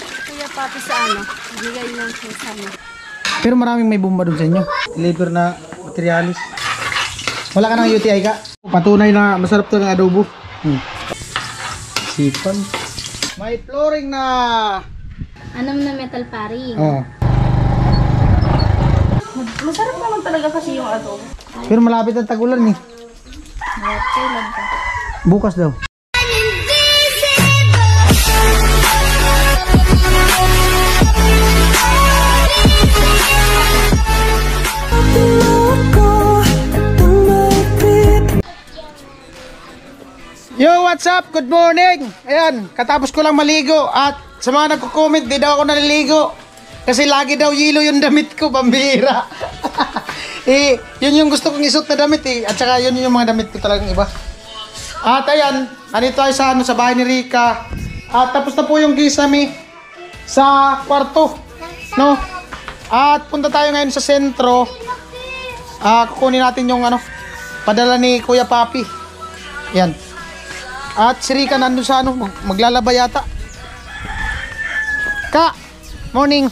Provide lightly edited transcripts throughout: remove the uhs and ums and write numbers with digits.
you, Kuya Papi, sa ano. Bigay lang siya sa ano. Pero maraming may bomba doon sa inyo. Deliver na materialis. Wala ka ng UTI ka? Patunay na masarap to ng adobo. Sipan. May flooring na. Anong na metal paring? Oh. Masarap naman talaga kasi yung adobo. Pero malapit ang tagulan eh. Kailan ka? Bukas daw. Yo, what's up? Good morning! Ayan, katapos ko lang maligo. At sa mga nagko-comment, di daw ako naliligo. Kasi lagi daw yelo yung damit ko, pambihira. Yun yung gusto kong isuot na damit eh. At saka yun yung mga damit ko talagang iba. At ayan, andito tayo sa, sa bahay ni Rika. At tapos na po yung kisame sa kwarto. No? At punta tayo ngayon sa sentro. Kukunin natin yung padala ni Kuya Papi. Yan. At si Rika nandun sa maglalaba yata. Ka! Morning!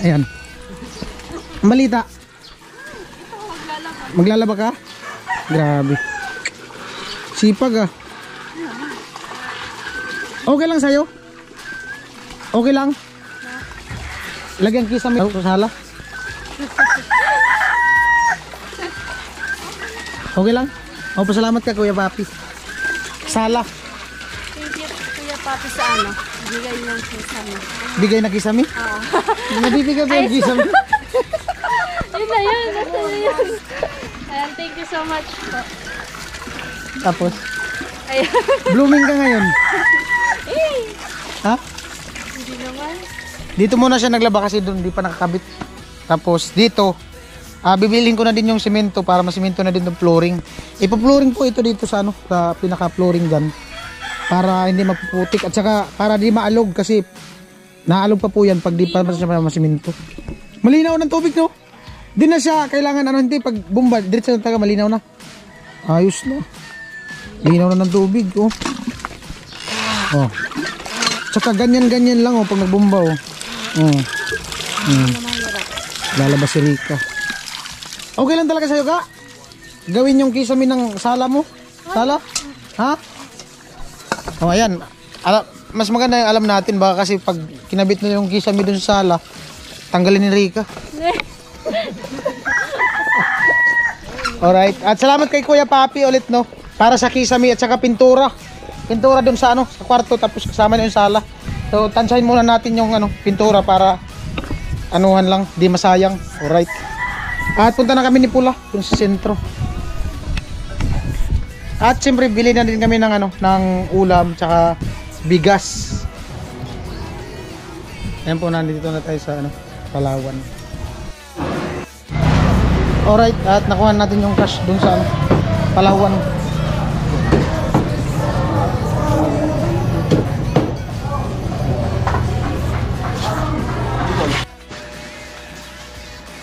Ayan. Balita. Maglalaba ka? Grabe. Sipag ah. Okay lang sa'yo? Okay lang? Lagyan kisame sa sala? Okay lang? O, pasalamat ka Kuya Papi. Sala. Thank you, Kuya Papi, sa ano. Bigay lang siya sa ano. Bigay na kisame? Oo. Nabibigay ko yung kisame. Yun na yun. Nasa na yun. Ayan, thank you so much po. Tapos? Ayan. Blooming ka ngayon? Ha? Hindi naman. Dito muna siya naglaba kasi doon di pa nakakabit. Tapos dito, bibilhin ko na din yung semento para masimento na din yung flooring. Ipa-flooring po ito dito sa sa pinaka-flooring dyan. Para hindi mapuputik at saka para di maalog kasi naalog pa po yan pag di pa siya masimento. Malinaw ng tubig no? Di na siya kailangan hindi pag bomba, diretso na taga malinaw na. Ayos na. Linaw na ng tubig oh. Oh. Tsaka ganyan-ganyan lang oh pag nagbomba oh. Lalabas si Rika. Okay lang talaga sa'yo ka? Gawin yung kisame ng sala mo? Sala? Ha? O ayan. Mas maganda yung alam natin baka kasi pag kinabit na yung kisame dun sa sala, tanggalin ni Rika. Alright. At salamat kay Kuya Papi ulit no. Para sa kisame at saka pintura. Pintura dun sa sa kwarto tapos kasama na yung sala. So tansahin muna natin yung pintura para anuhan lang, di masayang. Alright. At punta na kami ni Pula dun sa sentro. At siyempre bili na din kami ng ng ulam tsaka bigas. Ayan po, nandito na tayo sa Palawan. Alright, at nakuha natin yung cash dun sa Palawan.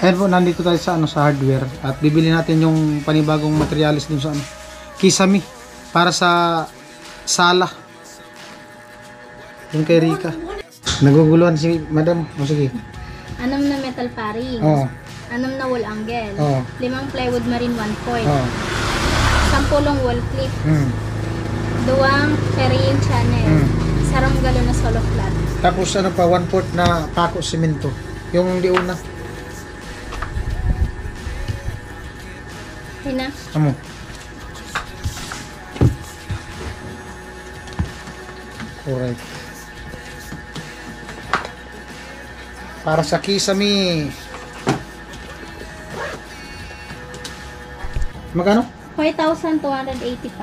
Ayan po, nandito tayo sa sa hardware at bibili natin yung panibagong materialis dun sa kisame para sa sala. Yung kay Rika. Naguguluhan si Madam. O sige. Anom na metal paring. Oo. Anom na wall angle. Oo. 5 plywood marine 1 foil. Oo. 10 wall clip. 2 carrying channel. Sarong galon na solo flat. Tapos pa 1/4 na pako simento. Yung di una. Hina. Amo. Alright. Para sa kisame. Magkano? 5,285.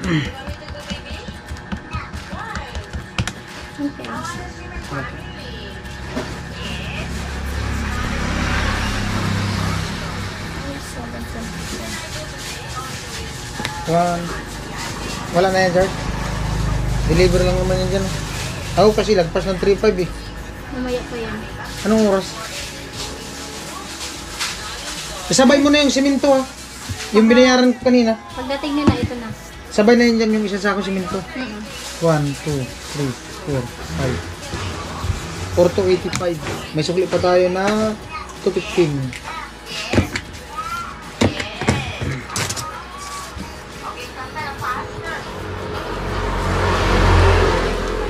Okay. Wala na yan, Jard. Deliver lang naman yan dyan. Ako kasi lagpas ng 3.5 eh. Mamaya pa yan. Anong oras? Isabay mo na yung simento ha. Yung binayaran ko kanina. Pagdating nila, ito na. Sabay na yun dyan yung isa sako simento. 1, Mm. 2, 3, 4, 5. 4 to 85. May sukli pa tayo na 215.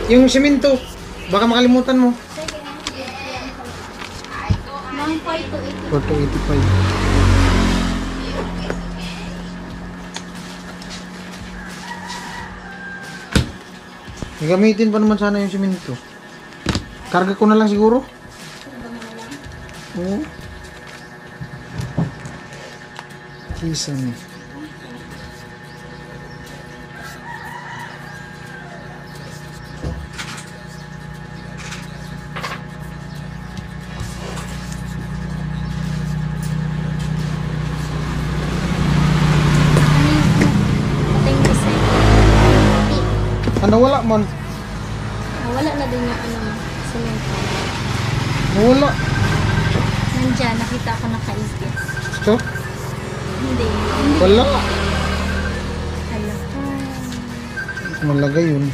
Yung simento, baka makalimutan mo. Sige. 1.5 to 80. 4 to 85. Gamitin pa naman sana yung simento. Karga ko na lang siguro. Oo. Kisame. Ating design. Ano wala man? Wala na din yung ano, semento. Wala. Nandiyan, nakita ko nakaipit. Ito? Hindi. Wala. Hala. Malagay yun.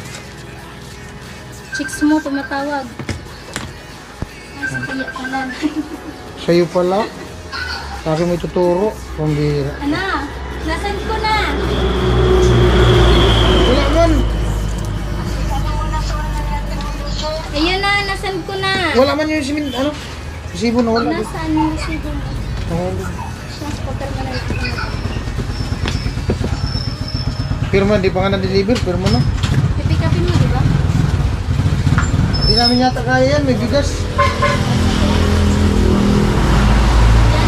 Chicks mo, tumatawag. Ay, sa kaya pala. Sa'yo pala. Sa akin may tuturo. Pambira. Ana, nasan ko na? Wala man. Ayan na, nasan ko na? Wala man yung simento. Ano? Resibo na wala. Nasaan yung resibo mo? Nahulog. Siya, permanent ko na. Pirma, di pa nga na-deliver. Pirma na. Pipikapin mo, di ba? Hindi namin yata kaya yan. May bigas.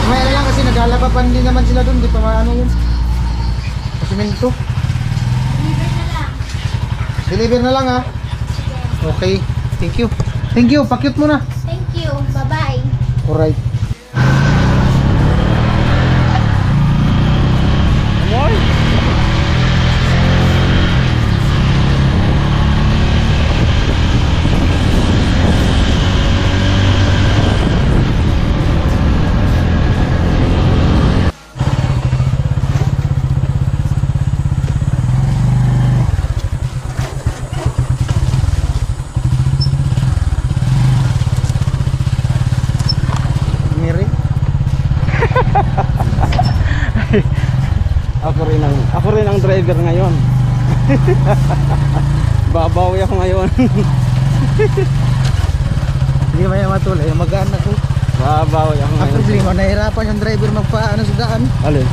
May ano lang kasi naglalabapan din naman sila doon. Di pa maano yun. Simento. Deliver na lang. Deliver na lang ha. Okay. Thank you. Thank you. Pakyut mo na. Thank you. Bye-bye. Alright. Amoy! Miri. Ako rin ang driver ngayon. Babawi ako ngayon. Hindi maya matulay. Magaan ako. Babawi ako Ang ngayon. problema, nahirapan yung driver magpaano sa daan. Alin?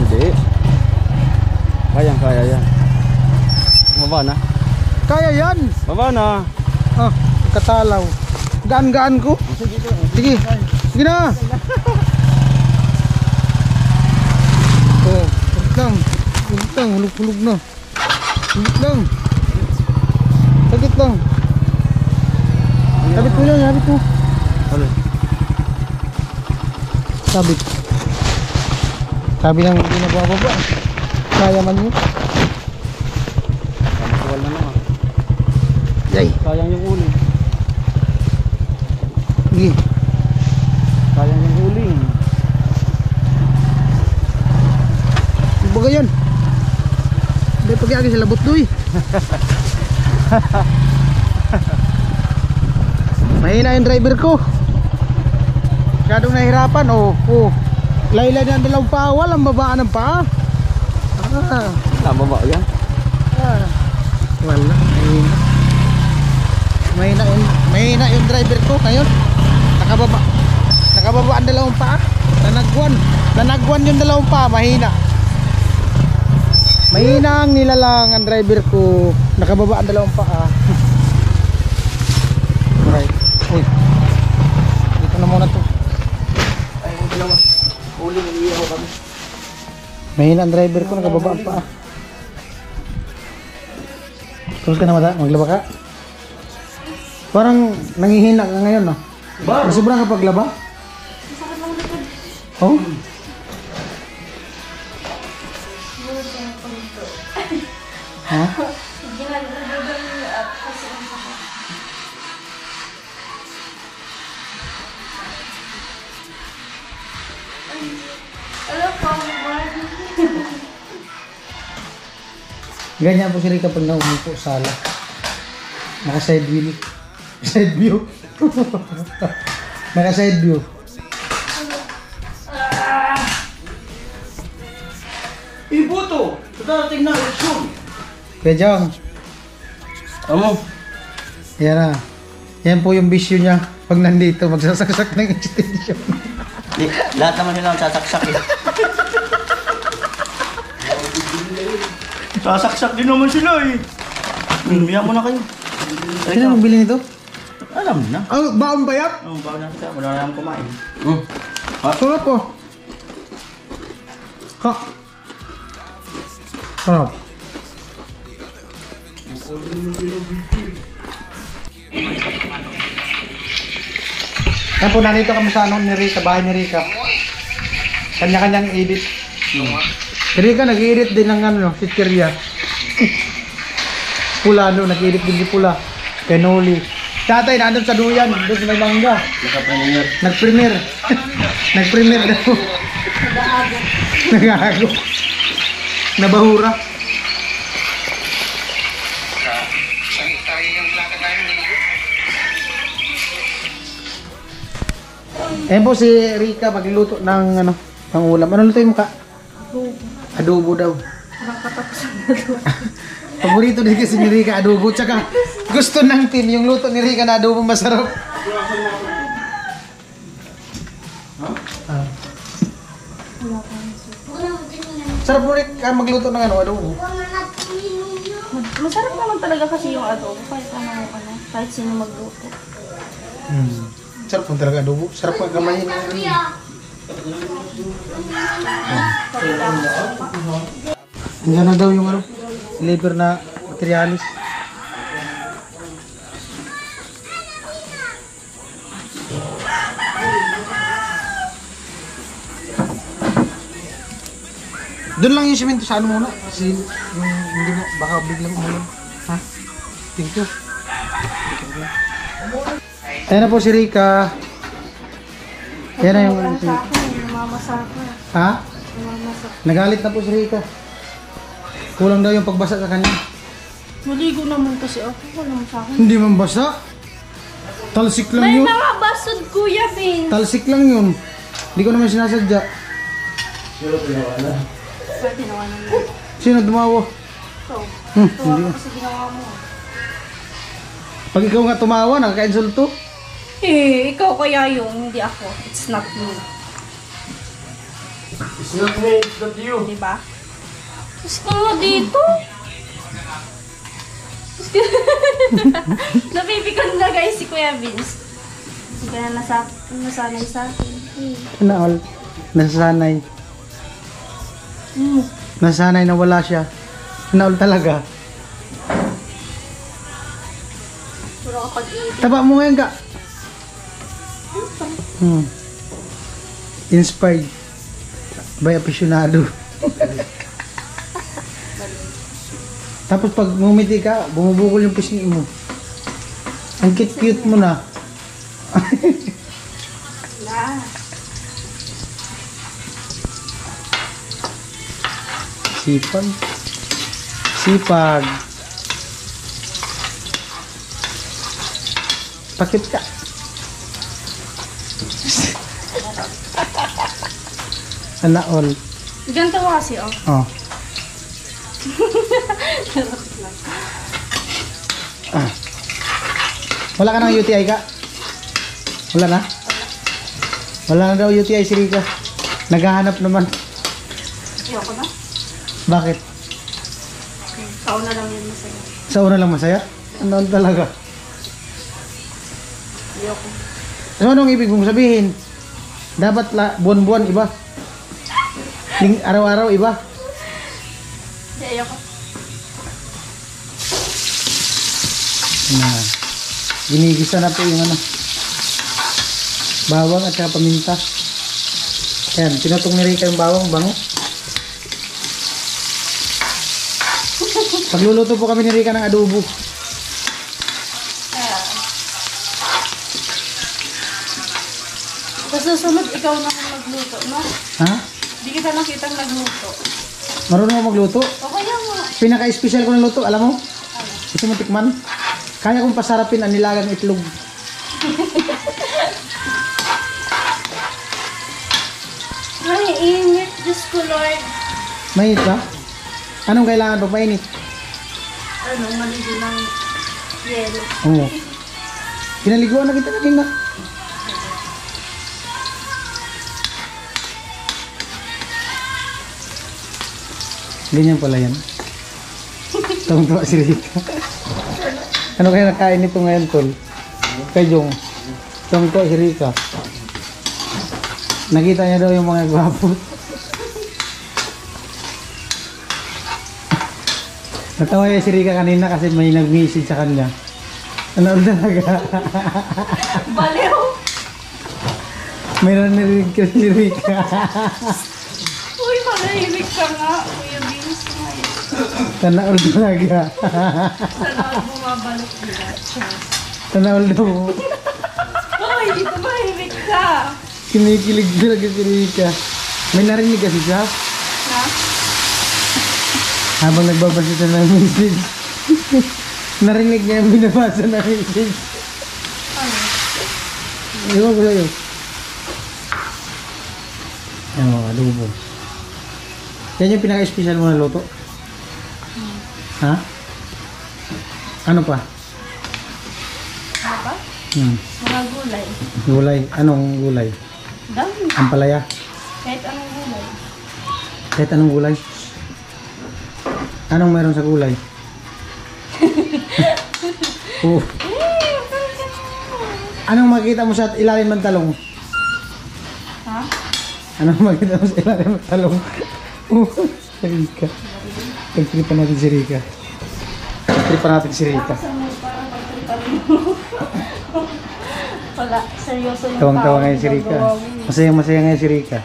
Hindi. Kaya yan. Baba na. Kaya yan. Baba na. Ah, katalaw. Gaan-gaan ko. Sige. Sige na. Oh, hulit lang. Hulit lang. Hulog-hulog na. Hulit lang. Sagit lang. Sabit mo yan. Sabit mo. Alin? Sabit. Sabi lang hindi na bababa. Kaya man yun. Kamasuwal na naman. Yay. Sayang yung uling. Sige. Sayang yung uling. Baga yan. Hindi pag-iagi sa labot doy. Mahina yung driver ko. Masyadong nahirapan. Oh. Laylay na ang dalawang paa. Walang babaan ng paa. Baba yan. Wala. Mahina yung driver ko ngayon. Nakababa ang dalawang paa. Nanagwan yung dalawang paa. Mahina ang nilalang ang driver ko. Nakababa ang dalawang paa. Alright. Uy. Dito na muna to. Ay, yung dalawa. Uli, nag-iihaw kami. Mahina ang driver ko. Nakababa ang paa. Tulog ka na mata? Maglaba ka? Parang nangihina ka ngayon, no? Nasubra ka paglaba? Masakit lang likod. Oh? Ha? Ganyan po si Rika pag naupo sa sala. Naka side view. Side view. Naka side view. Ibuto! Darating na eleksyon! Kuya Jong, Amo? yan na. Yan po yung bisyo niya. Pag nandito, magsasaksak ng extension. Lahat naman sila ang sasaksak eh. Sasaksak din naman sila eh. Biya mo na kayo. Sino ang bili nito? Alam na. Oh, baon bayat? Oh, bago na kita. Wala na akong kumain. Sarap po. Ha? Sarap. Yan po, nandito kami sa ano, ni Rika, bahay ni Rika. Kanya-kanyang edit. Si Rika, nag-edit din ng ano, sitkerya. Pula, no, nag-edit din si Pula. Kenoli. Tatay, nandun sa duyan, doon sa may mangga. Naka-premier. Nag-premiere. Nag-premiere daw. Nag-aago. Nabahura. Ayan po si Rika magluluto ng ano, ng ulam. Ano lutuin mo ka? Adobo daw. Paborito din kasi ni Rika adobo. Tsaka gusto ng team yung luto ni Rika na adobo masarap. Ah. Sarap mo rin magluto ng ano, adobo. Masarap naman talaga kasi yung adobo kahit kahit sino magluto. Sarap mo talaga adobo. Sarap mo gamayin. Yan na daw yung ano, liver na materialis. Doon lang yung simento sa ano muna. Kasi hindi mo, baka biglang umulan. Ha? Thank you. Ayan na po si Rika. Ayan na yung... Sa akin, namamasaka. Ha? Namamasaka. Nagalit na po si Rika. Kulang daw yung pagbasa sa kanya. Maligo naman kasi ako. Walang sa akin. Hindi man basa. Talsik lang May yun. mga basod, Kuya Vince. Talsik lang yun. Hindi ko naman sinasadya. Pwede naman naman. Sino dumawa? Ito. Hindi. Tuwa kasi ginawa mo. Pag ikaw nga tumawa, nakaka-insulto. Eh, ikaw kaya yung, hindi ako. It's not me. It's not me, it's not you. Diba? Tapos ka nga dito. Napipikon na guys si Kuya Vince. Hindi ka na nasanay sa akin. Naol. Nasanay. Nasanay na wala siya. Naol talaga. Puro kapag Taba mo ngayon ka. Inspired by aficionado. Tapos pag ngumiti ka, bumubukol yung pisngi mo. Ang cute-cute mo na. na. Sipag. Sipag. Pakit ka. Anaol. Ganito mo kasi, oh. Oh. Ah. Wala ka ng UTI ka? Wala na? Wala na daw UTI si Rika. Naghahanap naman. Ayoko na. Bakit? Tao na lang yun masaya. Sa una lang masaya? Ano talaga? Ayoko. So anong ibig mong sabihin? Dapat buwan-buwan iba. Araw-araw iba. Hindi, ayoko. Na, ginigisa na po yung ano, bawang at saka paminta. Ayan, tinutong ni Rika yung bawang, bango. Pagluluto po kami ni Rika ng adobo. Sa susunod, ikaw na magluto, no? Ha? Hindi kita nakitang nagluto. Marunong ako magluto. Okay lang mo. Pinaka-special ko ng luto, alam mo? Gusto mo tikman? Kaya kong pasarapin ang nilagang itlog. Ay, init. Diyos ko, Lord. Mainit ba? Anong kailangan pag mainit? Ano, maligo ng yelo. Oo. Pinaliguan na kita kanina. Ganyan pala yan. Tawang-tawa si Rika. Ano kaya nakain nito ngayon, Tol? Kay Jong. Tawang-tawa si Rika. Nakita niya daw yung mga gwapo. Natawa niya si Rika kanina kasi may nag-message sa kanya. Ano talaga? Baliw. May narinig ka si Rika. Uy, manahimik ka nga. Kuya Vince. Tanaol talaga. Sana ako bumabalik nila. Tanaol daw. Uy, dito mahimik ka. Kinikilig talaga si Rika. May narinig kasi siya. Na? Habang nagbabasa siya ng message. Narinig niya yung binabasa ng message. Ano? Ewan ko sa'yo. Ano, adobo. Yan yung pinaka-special mo na luto? Ha? Ano pa? Ano pa? Mga gulay. Gulay. Anong gulay? Dami. Ampalaya. Kahit anong gulay. Kahit anong gulay? Anong meron sa gulay? Oh. Anong makikita mo sa ilalim ng talong? Ha? Anong makikita mo sa ilalim ng talong? Oh, si Rika. Pagtripan natin si Rika. Pagtripan natin si Rika. Parang pagtripan mo. Wala, seryoso yung Tawang-tawa tao ngayon si na Rika. gagawa mo. Masayang-masaya ngayon si Rika.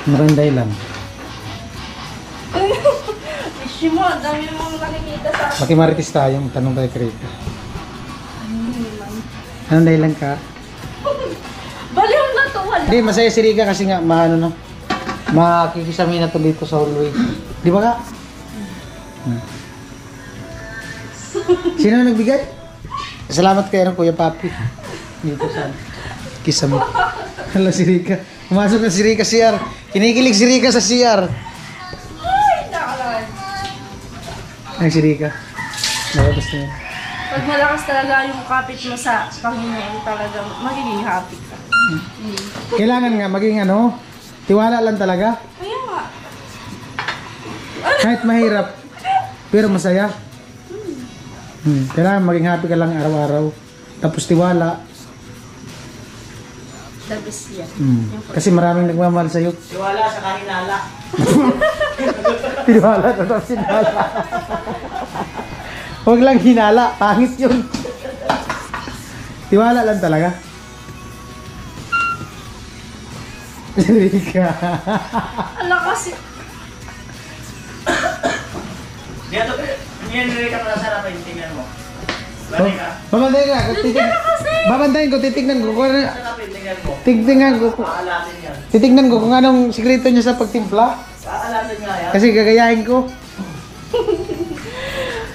Ano kayong dahilan? Ishi mo, ang dami mong nakikita sa akin. Makimaritis tayo. Tanong tayo kay Rika. Anong dahilan ka? Baliw na to, wala. Hindi, masaya si Rika kasi nga, maano na. Makikisami na to dito sa hallway. Di ba ka? Sino ang nagbigay? Salamat kayo ng Kuya Papi. Dito sa kisame. Hello si Rika. Pumasok na si Rika CR. Kinikilig si Rika sa CR. Ay, nakalaan. Ay si Rika. Nakabas na yan. Pag malakas talaga yung kapit mo sa Panginoon, talagang magiging happy ka. Kailangan nga maging ano, tiwala lang talaga. Kaya nga. Kahit mahirap, pero masaya. Kailangan maging happy ka lang araw-araw. Tapos tiwala. The best yan. Kasi maraming nagmamahal sa'yo. Tiwala sa kahinala. Tiwala, tapos hinala. Huwag lang hinala, pangit yun. Tiwala lang talaga. Rika. Ala kasi, Dito, nire ka pala sarap yung tingnan mo. Balik ka. Babantayin ka. Babantayin ko, titignan ko. Sarap yung tingnan mo. Tignan ko. Aalatin yan. Titignan ko kung anong sikreto niya sa pagtimpla. Aalatin nga yan. Kasi gagayahin ko.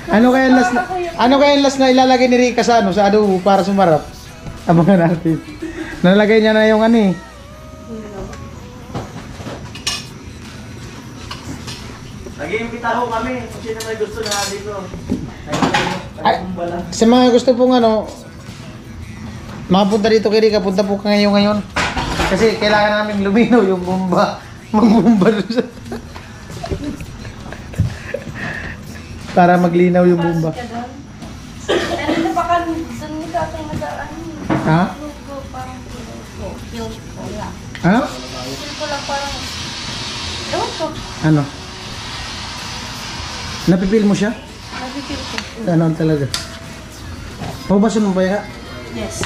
Ano kaya last na ilalagay ni Rika sa ano, sa adobo para sumarap? Abangan natin. Nalagay niya na yung ano eh. Nag-iimbita ho kami kung sino may gusto na dito. Ay, sa mga gusto pong ano, makapunta dito kay Rika, punta po kayo ngayon. Kasi kailangan namin luminaw yung bomba. Magbomba doon sa... para maglinaw yung bomba. ano na baka doon ni tatay nagaan. Ha? Lugo, parang feel ko lang. Ano? Feel ko lang parang, ewan ko, Ano? Napipil mo siya? nag-feel ko. Ano talaga? Paubasin mo ba yan? Yes.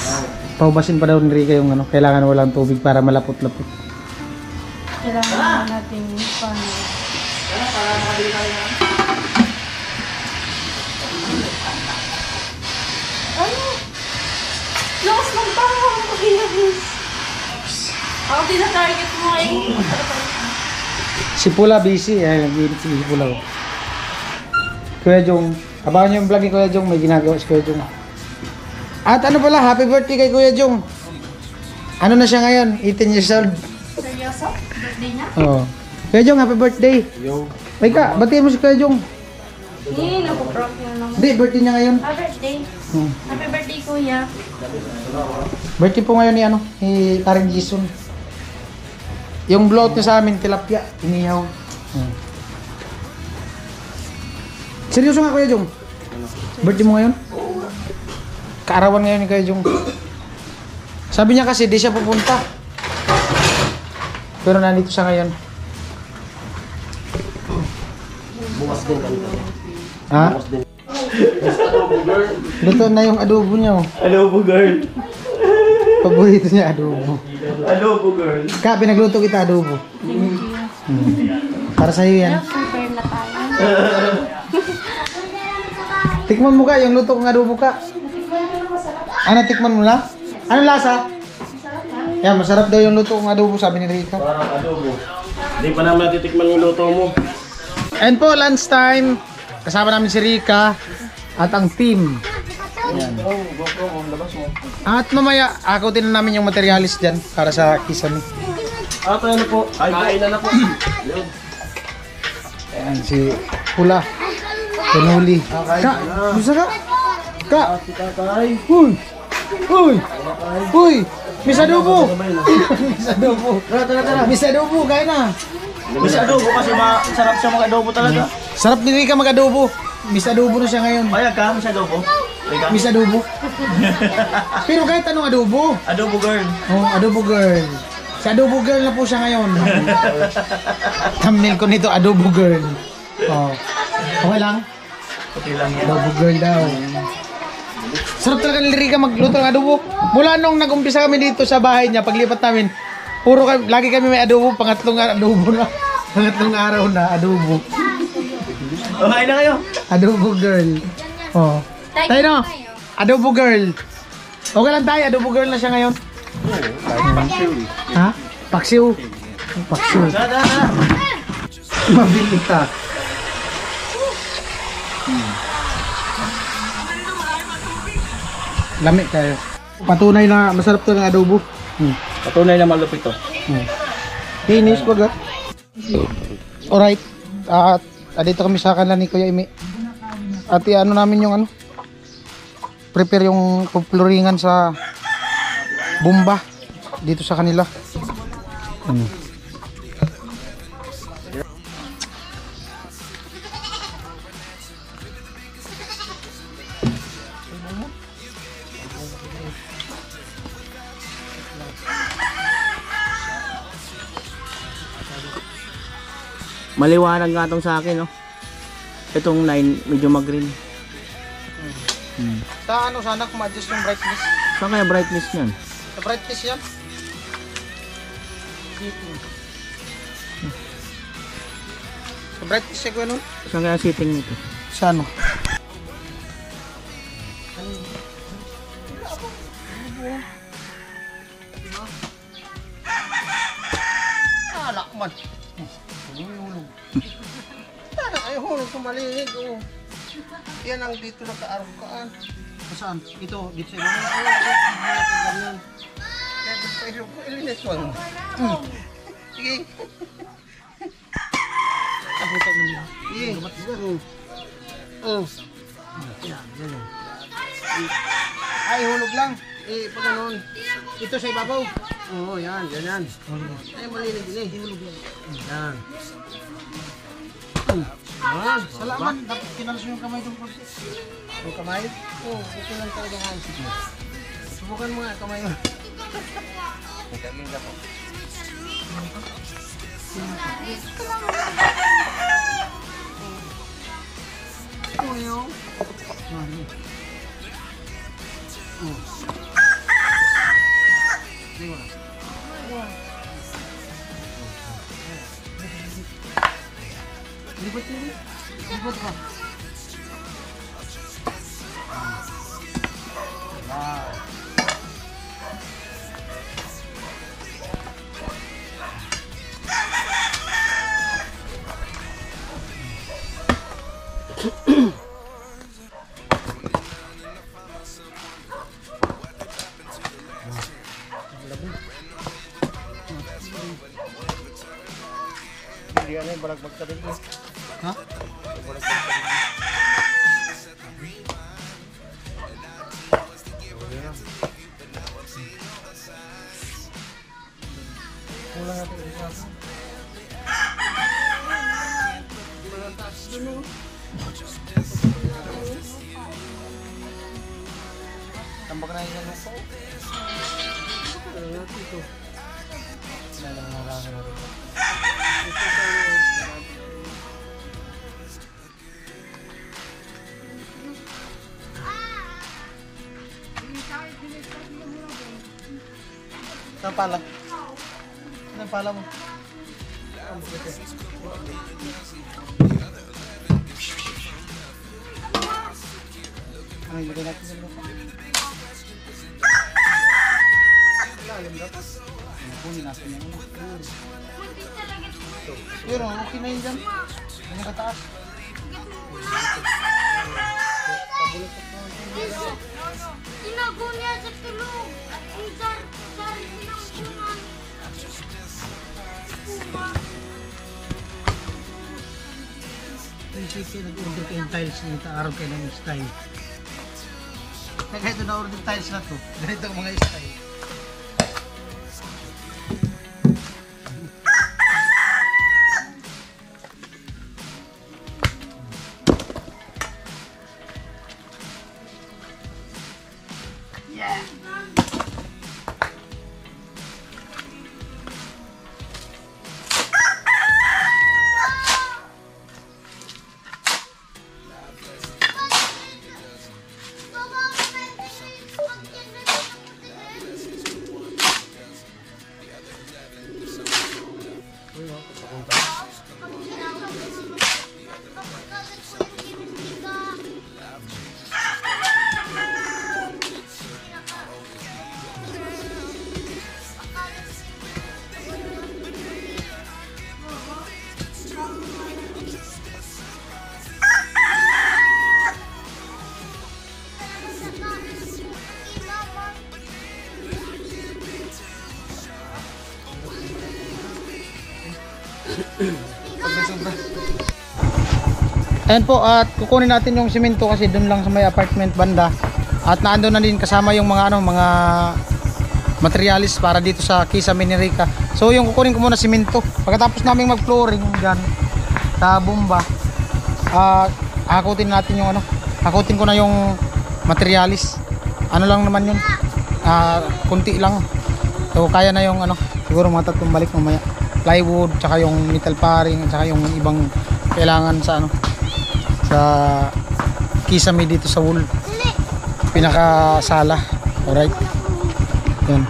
Paubasin pa daw ni Rika yung ano, kailangan walang tubig para malapot-lapot. Kailangan natin paano. Para makabili tayo na. Ano? Lakas ng tawa mo, Kuya Vince. Ako tinatarget mo ngayon. Si Pula busy. Ay, nag-iinit si Pula. Oh. Kuya Jong. Abangan niyo yung vlog ni Kuya Jong. May ginagawa si Kuya Jong. At ano pala, happy birthday kay Kuya Jong. Ano na siya ngayon? 18 years old. Seryoso? Birthday niya? Oo. Kuya Jong, happy birthday. Yo. Ay ka, batiin mo si Kuya Jong. Hindi, nakuprop yun naman. Hindi, birthday niya ngayon. Birthday. Hmm. Happy birthday, kuya. Birthday po ngayon ni Karen Jason. Yung blowout niya sa amin, tilapia, inihaw. Hmm. Seryoso nga Kuya Jong? Birthday mo ngayon? Kaarawan ngayon ni Kuya Jong. Sabi niya kasi di siya pupunta. Pero nandito siya ngayon. Bukas din kami. Ha? Bukas din. Luto na yung adobo niya. Oh. Adobo girl. Paborito niya adobo. Adobo girl. Ka, pinagluto kita adobo. Para sa'yo yan. Prepare na tayo. Tikman mo ka, yung luto kong adobo ka. Ano, tikman mo na? Anong lasa? Yan, masarap daw yung luto kong adobo, sabi ni Rica. Parang adobo. Hindi pa naman natitikman yung luto mo. And po, lunch time. Kasama namin si Rica at ang team. Yan. At mamaya, akutin na namin yung materialis dyan para sa kisame. Tayo na po. Ay, kain na po. Ayan, si Pula. Pinuli. Ka, bisa ka? Ka! Uy! Uy! Uy! Miss adobo! Miss adobo! Miss adobo, kaya na! Miss adobo kasi masarap siya mag-adobo talaga. Sarap ni Rica mag-adobo. Miss adobo na siya ngayon. Payag ka, miss adobo. Miss adobo. Pero kahit anong adobo. Adobo girl. Oh, adobo girl. Si adobo girl na po siya ngayon. Thumbnail ko nito, adobo girl. Oh. Okay lang? Okay lang yan. Adobo girl daw. Sarap talaga ni Rica magluto ng adobo. Mula nung nag-umpisa kami dito sa bahay niya, paglipat namin, lagi kami may adobo, pangatlong adobo na. Pangatlong araw na, adobo. Okay na kayo. Adobo girl. Oh. Tayo no? Adobo girl. Okay lang tayo, adobo girl na siya ngayon. Ha? Paksiw. Paksiw. Tara. Mabili ka. Lamig kayo. Patunay na masarap to ng adobo. Patunay na malupit to. Finish ko ga. Alright. At dito kami sa kanila ni Kuya Imi. At ano namin yung ano. Prepare yung pupluringan sa bomba dito sa kanila. Maliwanag nga itong sa akin, no? Itong 9, medyo mag-green. Sa ano sana kung ma-adjust yung brightness. Saan kaya brightness niyan? Sa brightness yan. Sa brightness siya gano'n. Saan kaya setting nito? Sa ano? Lakman. Hulog. Sana kayo hulog kumalig. Oh. Yan ang dito naka-arungkaan. Saan? Ito, dito sa iba. Ganyan. Kaya dito sa iba. Ilinis mo. Sige. Abutan naman. Sige. Ay, hulog lang. Pag ganun. Ito sa ibabaw. Oo, yan. Ganyan. Ay, malinig din eh. Hulog lang. Yan. Salamat. Dapat kinalas yung kamay itong kursi. Yung kamay? Oo, ito lang talaga ang ayos mo. Subukan mo nga kamay mo. Nagkagin ka po. Ito yung. Lipat ini. Lipat ka. Wow. Hindi ano yung balagbag ka rin. Ha? Kulang natin isa. Tambak na yung lupo. Ito. Saan pala? Saan pala mo? Ano yung lagay natin sa lupa? Lalim dapat. Kunin natin yan. Pero okay na yun dyan. May nakataas. Tinago niya sa tulog at isar sinangkunan. Sige, nag-order ko yung tiles nito. Araw kayo ng style. Kaya ito na-order tiles na to. Ganito ang mga style. Ayan po, at kukunin natin yung simento kasi doon lang sa may apartment banda. At naandun na din kasama yung mga mga materialis para dito sa Kisame ni Rica. So yung kukunin ko muna simento. Pagkatapos naming mag-flooring diyan sa bomba, hakutin natin yung hakutin ko na yung materialis. Ano lang naman yun. Kunti lang. So kaya na yung siguro mga 3 balik mamaya. Plywood, tsaka yung metal paring, tsaka yung ibang kailangan sa sa Kisame dito sa wall. Pinaka sala. Alright. Yan.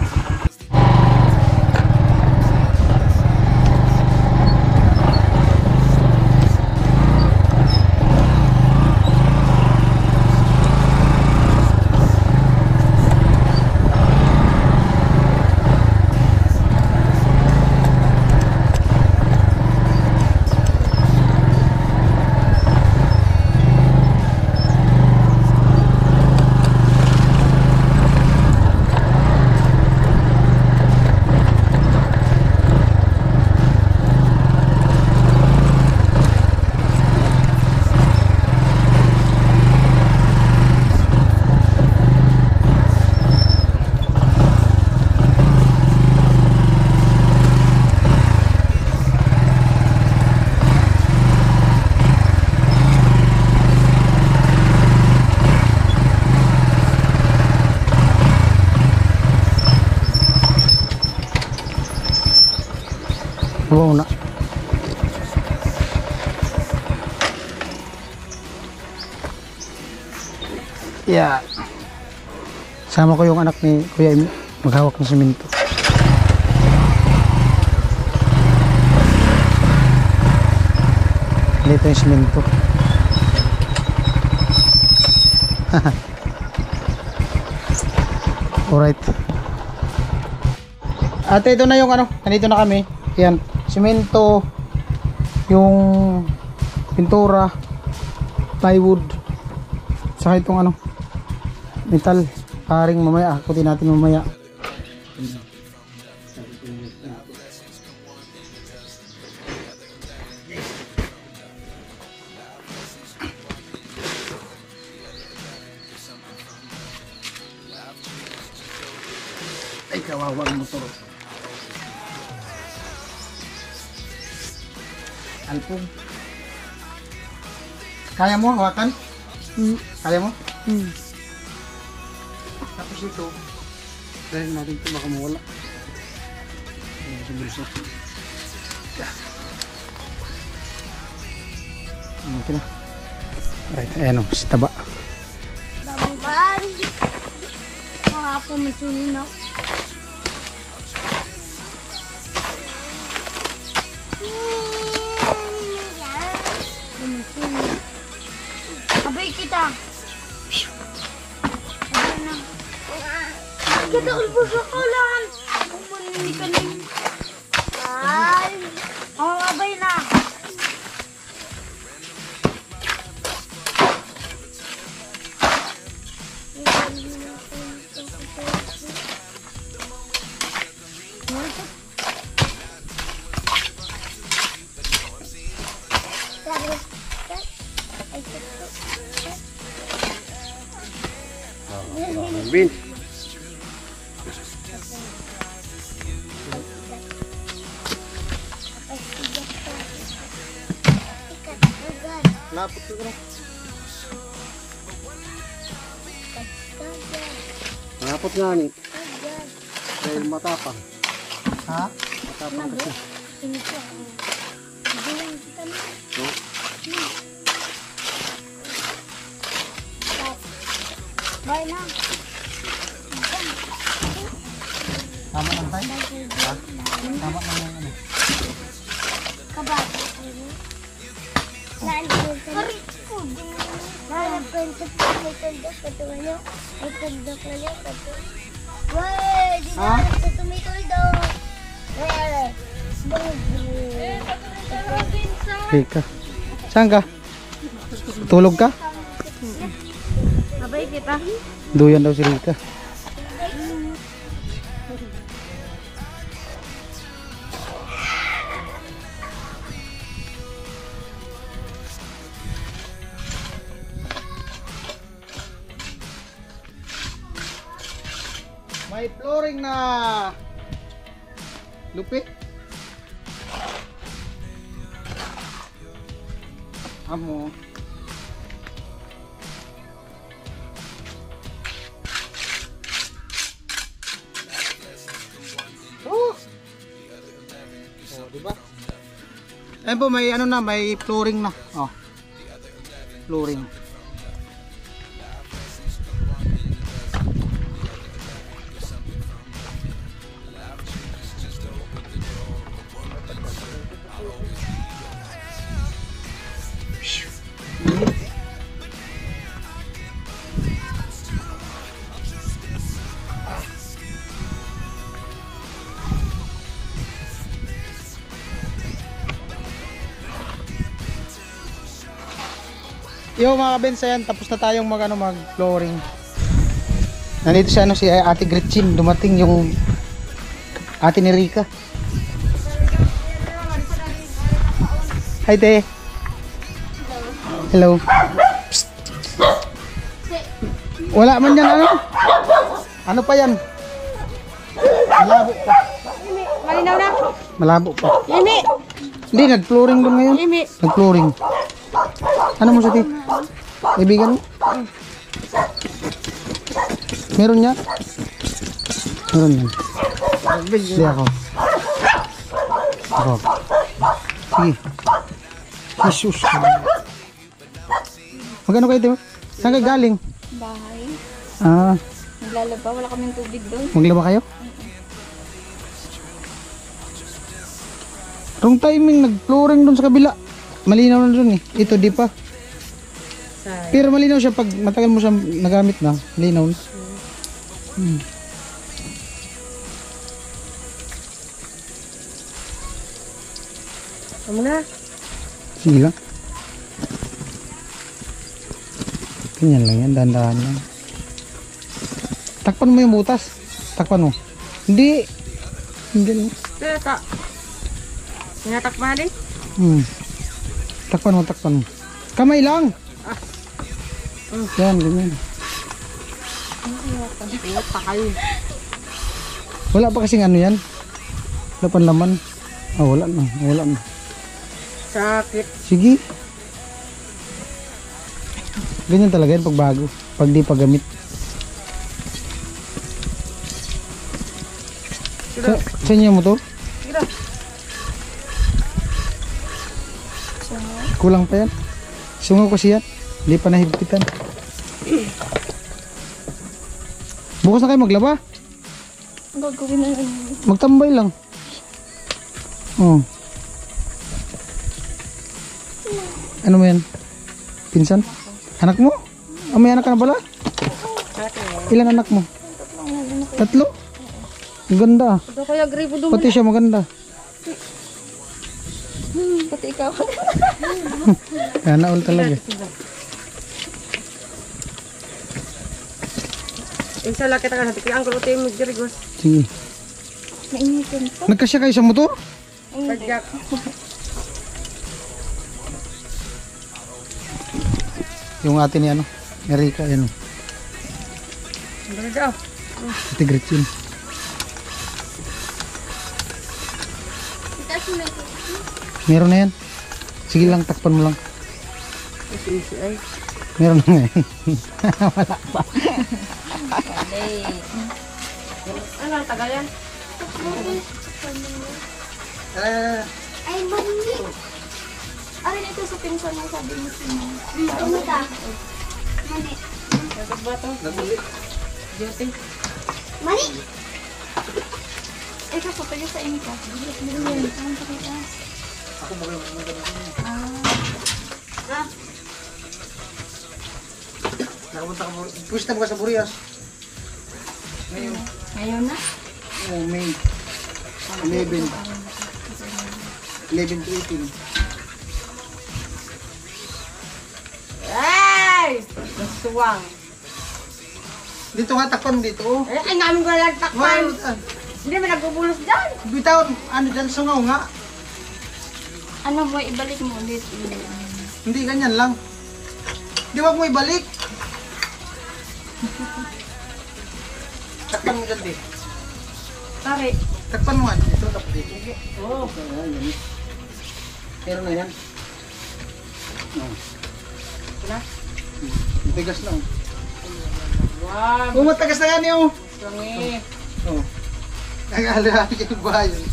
Muna. Yeah. Sama ko yung anak ni Kuya Emi maghawak ng simento. Dito yung simento. Alright. At ito na yung nandito na kami. Yan. Simento, yung pintura, plywood. Saka itong ano, metal. Paring mamaya, akutin natin mamaya. Ay, kawawa ang motor. Alpong. Kaya mo hawakan? Kaya mo? Tapos ito, dahil natin ito baka mawala. Ayan sa bulsa. Okay na. Right, ayan o, si taba. Babay. Kahapon may tunin ako. Abay kita. Abay na. Kita ulbos ako lang. Kumanin ka na. Ay. Oh, abay na. Vince. Lapot ko na. Lapot nga ni. Dahil matapang. Ha? Matapang kasi. Bye na. Tama lang tayo. Ha? Tama lang yung ano. Kabat. Rika. Saan ka? Tulog ka? Abay kita. Duyan daw si Rika. May flooring na lupit. Amo. Oh, di ba? Ayun po, may ano na, may flooring na. Oh. Flooring. Yo mga kabens, ayan, tapos na tayong mag flooring. Nandito si ano, si Ate Gretchen, dumating yung ate ni Rika. Hi te. Hello. Psst. Wala man yan ano? Ano pa yan? Malabo pa. Malinaw na. Malabo pa. Imi. Hindi, nag-flooring doon ngayon. Imi. Nag-flooring. Ano mo sa ti? Ibigan mo? Meron niya? Meron yan. Hindi ako. Ako. Sige. Jesus. Magkano kayo dito? Saan kayo galing? Bahay. Ah, Naglalaba. Wala kaming tubig doon. maglaba kayo? Wrong timing, nag-flooring doon sa kabila. Malinaw na doon eh. Ito di pa. Pero malinaw siya pag matagal mo siya nagamit na. Malinaw na. Ano na? Sige lang. Ganyan lang yan, dahan-dahan lang. Takpan mo yung butas. Takpan mo. Hindi. Hindi lang. Pero ta. Tinatakpan din. Takpan mo, takpan mo. Kamay lang. Yan, ganyan. Wala pa kasing ano yan. Wala pang laman. Ah, wala na. Wala na. Sakit. Sige. Ganyan talaga yan pag bago. Pag di pa gamit. Sa inyo mo to? Kulang pa yan. Sungaw kasi yan. Hindi pa nahigpitan. Bukas na kayo maglaba. Gagawin na lang. Magtambay lang. Oh. Ano mo yan? Pinsan? Anak mo? Ah, may anak ka na pala? Ilan anak mo? 3? Ang ganda. Ito kaya gribo doon. Pati siya maganda. Pati ikaw. Kana all talaga. Insala kita kan hati ang kulo tayo magdirigos. Sige. Nainitin pa. Nagkasya kayo sa motor? Pagyak. Yung ate ni ano? Erika, yan. Dali daw. Ate Gretchen. Itaas mo na ito. Meron na yan. Sige lang, takpan mo lang. Easy ay. Meron na ngayon. Wala pa. Ano ang tagal yan? Ay, mami. Ano ito sa pinsan mo sabi mo si Mami? Ano ta? Mami. Duty. Mami! Ikaw pa tayo sa inyo ka. Bilis mo rin. Saan pa kita? Ako Nakapunta ka Pusta mo ka sa Burias. Ngayon. Ngayon na? Oh, May 11. 11 to 18. Ay! Suwang. Dito nga, takpan mo dito. Oh. Ay, namin ko lang takpan. Wow, Hindi mo nagbubulos dyan. bitaw, ano dyan, sungaw nga. Ano mo, ibalik mo ulit. Hindi, ganyan lang. Di wag mo ibalik. Takpan mo dyan, di. Tari. Takpan mo nga. Dito, tapos dito. Oo. Yan. Meron na yan. Oh. Wala? Tigas lang. Wow. Oh, matagas na yan yung. Sangi. Oh. Nag-alala yung bayan.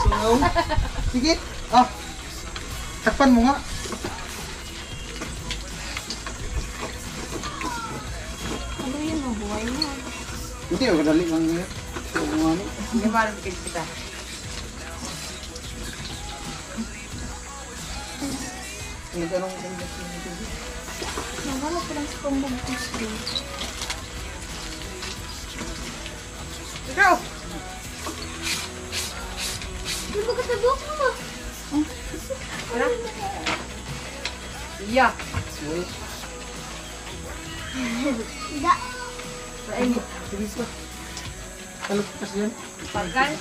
Sungaw. Sige. Ah. Takpan mo nga. Ano yun, ang buhay mo? Hindi, kadali lang yun. Ano? Hindi ba rin kita? Nagtanong ko Nagano ko lang sa kumbang gusto. Ikaw! Ano ba katabok mo? Wala? Iya. Hindi. Ay, Bilis pa. Kalot kasi yan. pagkan.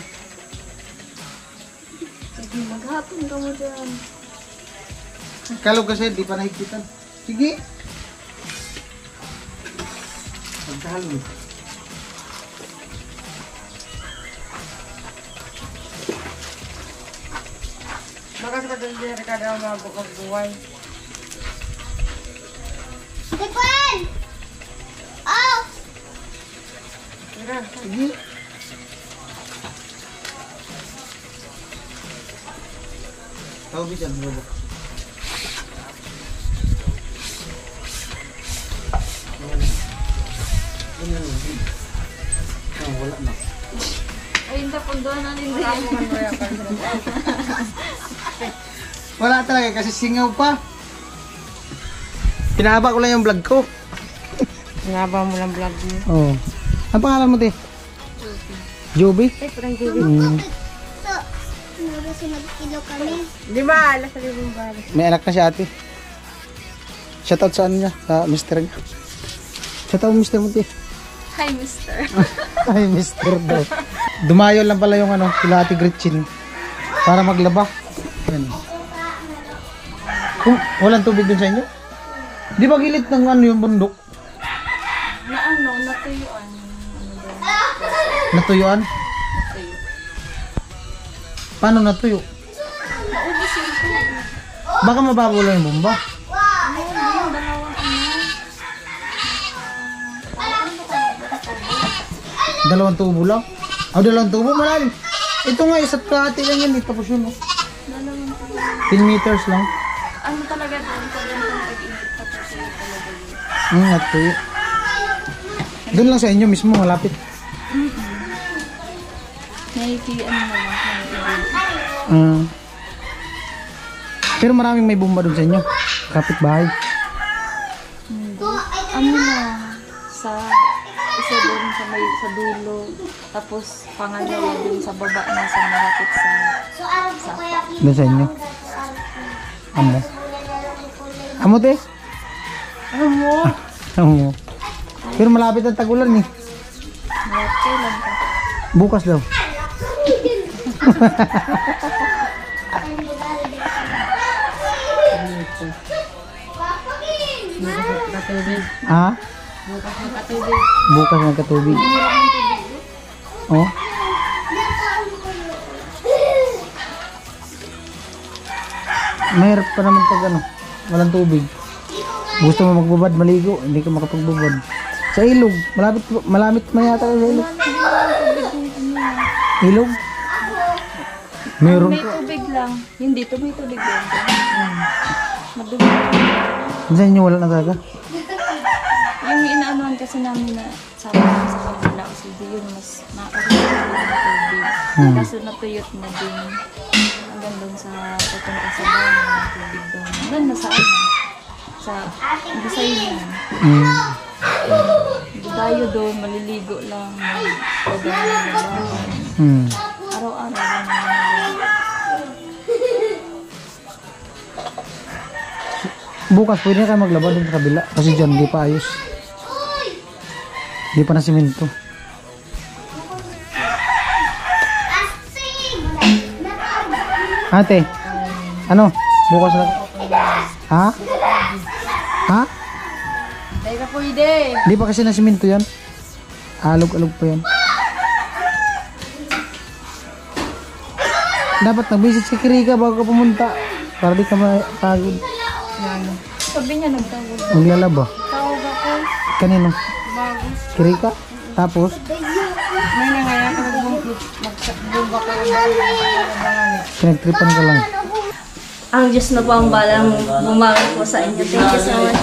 Sige, maghapon ka mo dyan. Kalog kasi, di pa nahigpitan. Sige. Pagkahalo. Bagas ka dun din, Ricardo, ang mga magbuhay. Tikwan! Oh! Mira, Sige. Tawag dyan, robot. Wala na. Ay, hindi po doon na rin wala mo man kaya pa. Wala talaga kasi singaw pa. Pinahaba ko lang yung vlog ko. Naba mo lang vlog mo. Oo. Oh. Ang pangalan mo, te? Joby? Eh, parang gawin. So, nagasunod kilo kami. Di ba? Alas sa libong balik. May anak na si ate. Shoutout sa ano niya, sa mister niya. Sa taong mister mo, te. Hi, mister. Ay, mister daw. Dumayo lang pala yung ano, sila Ate Gretchen. Para maglaba. Yan. Walang tubig dun sa inyo? Di ba gilid ng ano yung bundok? Natuyuan. Natuyuan? Paano natuyo? Baka mababaw lang yung bomba. Dalawang tubo lang? Dalawang tubo malalim. Ito nga, isa't kahati lang yan. Tapos yun, 10 meters lang. Ano talaga doon? Sobrang tag-init tapos yun talaga yun. Natuyo. Doon lang sa inyo mismo, malapit. Pero maraming may bomba doon sa inyo. Kapit bahay. Ano na, sa isa doon sa dulo, tapos pangalawa doon sa baba na sa malapit sa Doon sa inyo. Amo. Amo, te? Amo. Pero malapit ang tagulan eh. kailan pa. Bukas daw. Ha? Bukas magkatubig. Oh. Mahirap pa naman pag ano, walang tubig. Gusto mo magbubad, maligo, hindi ka makapagbubad. Sa ilog, malamit man yata sa ilog. Ilog? Meron May po. tubig lang. Yung dito may tubig din. Madumi. Sa inyo wala na talaga? Yung inaanuhan kasi namin na sabi namin sa kabila kasi yun mas nakakarinig ng tubig. Kaso natuyot na din. Hanggang doon sa papunta sa bahay ng tubig doon. Hanggang na sa ano? Sa Bisaya na. Dayo doon, maliligo lang. Pagano na bahay. Araw-araw lang naman. Bukas pwede na kayo maglaba doon sa kabila kasi dyan di pa ayos. Di pa na simento. Ate, ano? Bukas na. Ha? Ha? Dahil ka pwede. Di pa kasi na simento yan. Alog-alog pa yan. Dapat nag-visit si Kirika bago ka pumunta para di ka mapagod. Sabi niya nagtawag. Maglalaba. Tawag ako. Kanino? Bago. Kirika? Tapos? May nangyayari ka magbumba ka Pinagtripan ka lang. Ang Diyos na po ang balang bumawi po sa inyo. Thank you so much